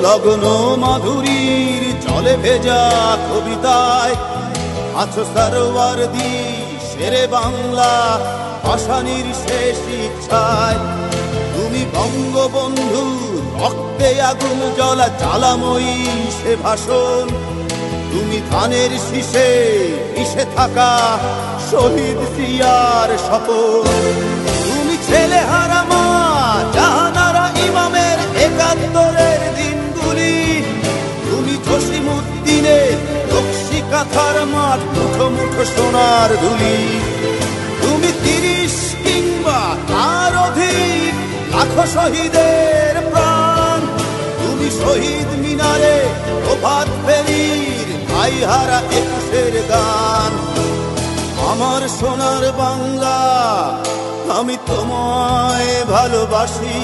লগ্ন মাধুরীর জলে ভেজা কবিতায় আছো সরওয়ারদি শেরে বাংলা ভাষানির শেষ ইচ্ছায়। তুমি বঙ্গবন্ধু রক্তে আগুন জ্বলা জ্বালাময়ী সে ভাষণ। তুমি ধানের শীষে মিশে থাকা শহীদ জিয়ার শপথ। তুমি ছেলে হারা মা জাহানারা ইমামের একাত্তরের দিনগুলি। তুমি জসিমউদ্দিনের নকশি কাঁথার মাঠ মুঠো মুঠো সোনার ধুলি। তুমি ৩০ কিংবা তার অধিক লাখো শহীদের প্রাণ। তুমি শহীদ মিনারে প্রভাত ফেরির ভাইহারা একুশের গান। আমার সোনার বাংলা আমি তোমায় ভালোবাসি।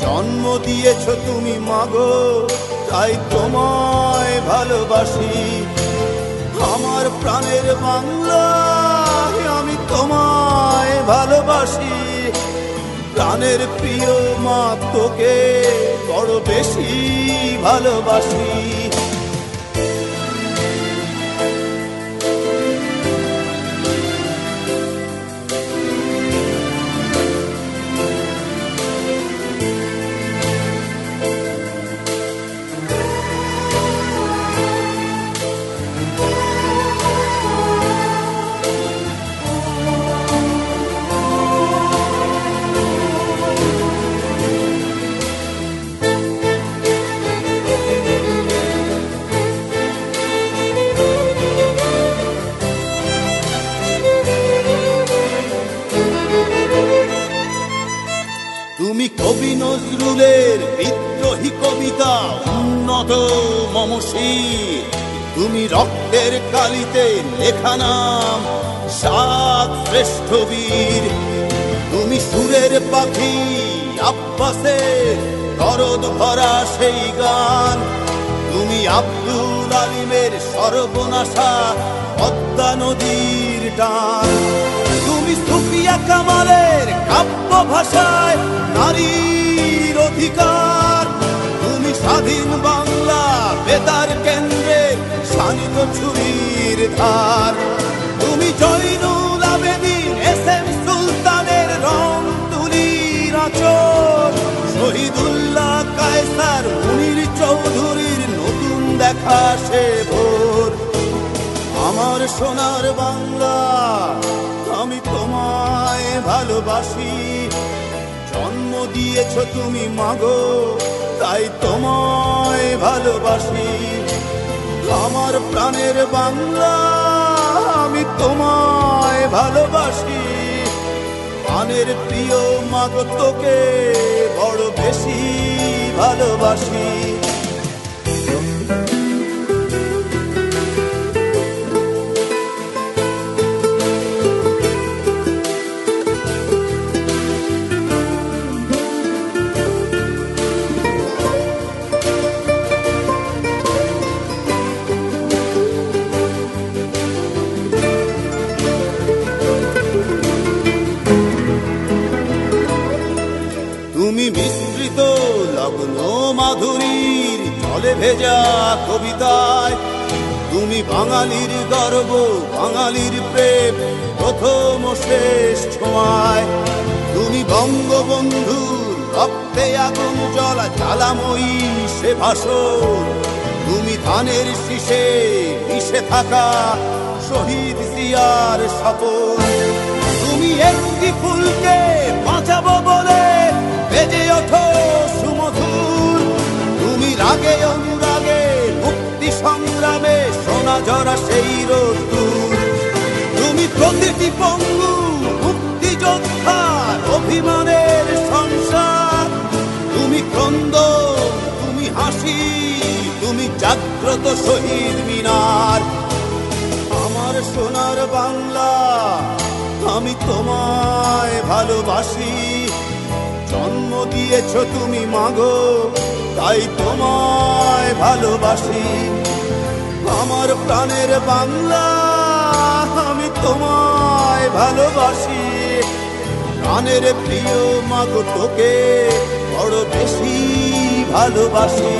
জন্ম দিয়েছ তুমি মাগো তাই তোমায় ভালোবাসি। আমার প্রাণের বাংলা আমি তোমায় ভালোবাসি। প্রাণের প্রিয় মা তোকে বড় বেশি ভালোবাসি। তুমি কবি নজরুলের বিদ্রোহী কবিতা উন্নত মমশীর। তুমি রক্তের কালিতে লেখা নাম সাত শ্রেষ্ঠ বীর। তুমি সুরের পাখি আব্বাসের দরদ ভরা সেই গান। তুমি আব্দুল আলিমের সর্বনাশা পদ্মা নদীর টান। তুমি সুফিয়া কামালের কাব্য ভাষায় নারীর অধিকার। তুমি স্বাধীন বাংলা বেতার কেন্দ্রের শানিত ছুরির ধার। তুমি জয়নুল আবেদিন এস.এম. সুলতানের রং তুলির আঁচল। শহীদুল্লাহ কায়সার মুনির চৌধুরীর নতুন দেখা সে ভোর। আমার সোনার বাংলা আমি তোমায় ভালোবাসি। জন্ম দিয়েছ তুমি মাগো তাই তোমায় ভালোবাসি। আমার প্রাণের বাংলা আমি তোমায় ভালোবাসি। প্রাণের প্রিয় মাগো তোকে বড় বেশি ভালোবাসি। তুমি মিশ্রিত লগ্ন মাধুরীর জলে ভেজা কবিতায়। তুমি বাঙালির গর্ব বাঙালির প্রেম প্রথম শেষ ছোঁয়ায়। তুমি বঙ্গবন্ধুর রক্তে আগুন জ্বলা জ্বালাময়ী সে ভাষণ। তুমি ধানের শীষে মিশে থাকা শহীদ জিয়ার শপথ। তুমি একটি ফুলকে বাঁচাবো বলে বেজে ওঠো সুমধুর। তুমি রাগে অনুরাগে মুক্তি সংগ্রামে সোনা ঝরা সেই রোদ্দুর। তুমি প্রতিটি পঙ্গু মুক্তিযোদ্ধার অভিমানের সংসার। তুমি ক্রন্দন তুমি হাসি তুমি জাগ্রত শহীদ মিনার। আমার সোনার বাংলা আমি তোমায় ভালোবাসি। জন্ম দিয়েছ তুমি মাগো তাই তোমায় ভালোবাসি। আমার প্রাণের বাংলা আমি তোমায় ভালোবাসি। প্রাণের প্রিয় মাগো তোকে বড় বেশি ভালোবাসি।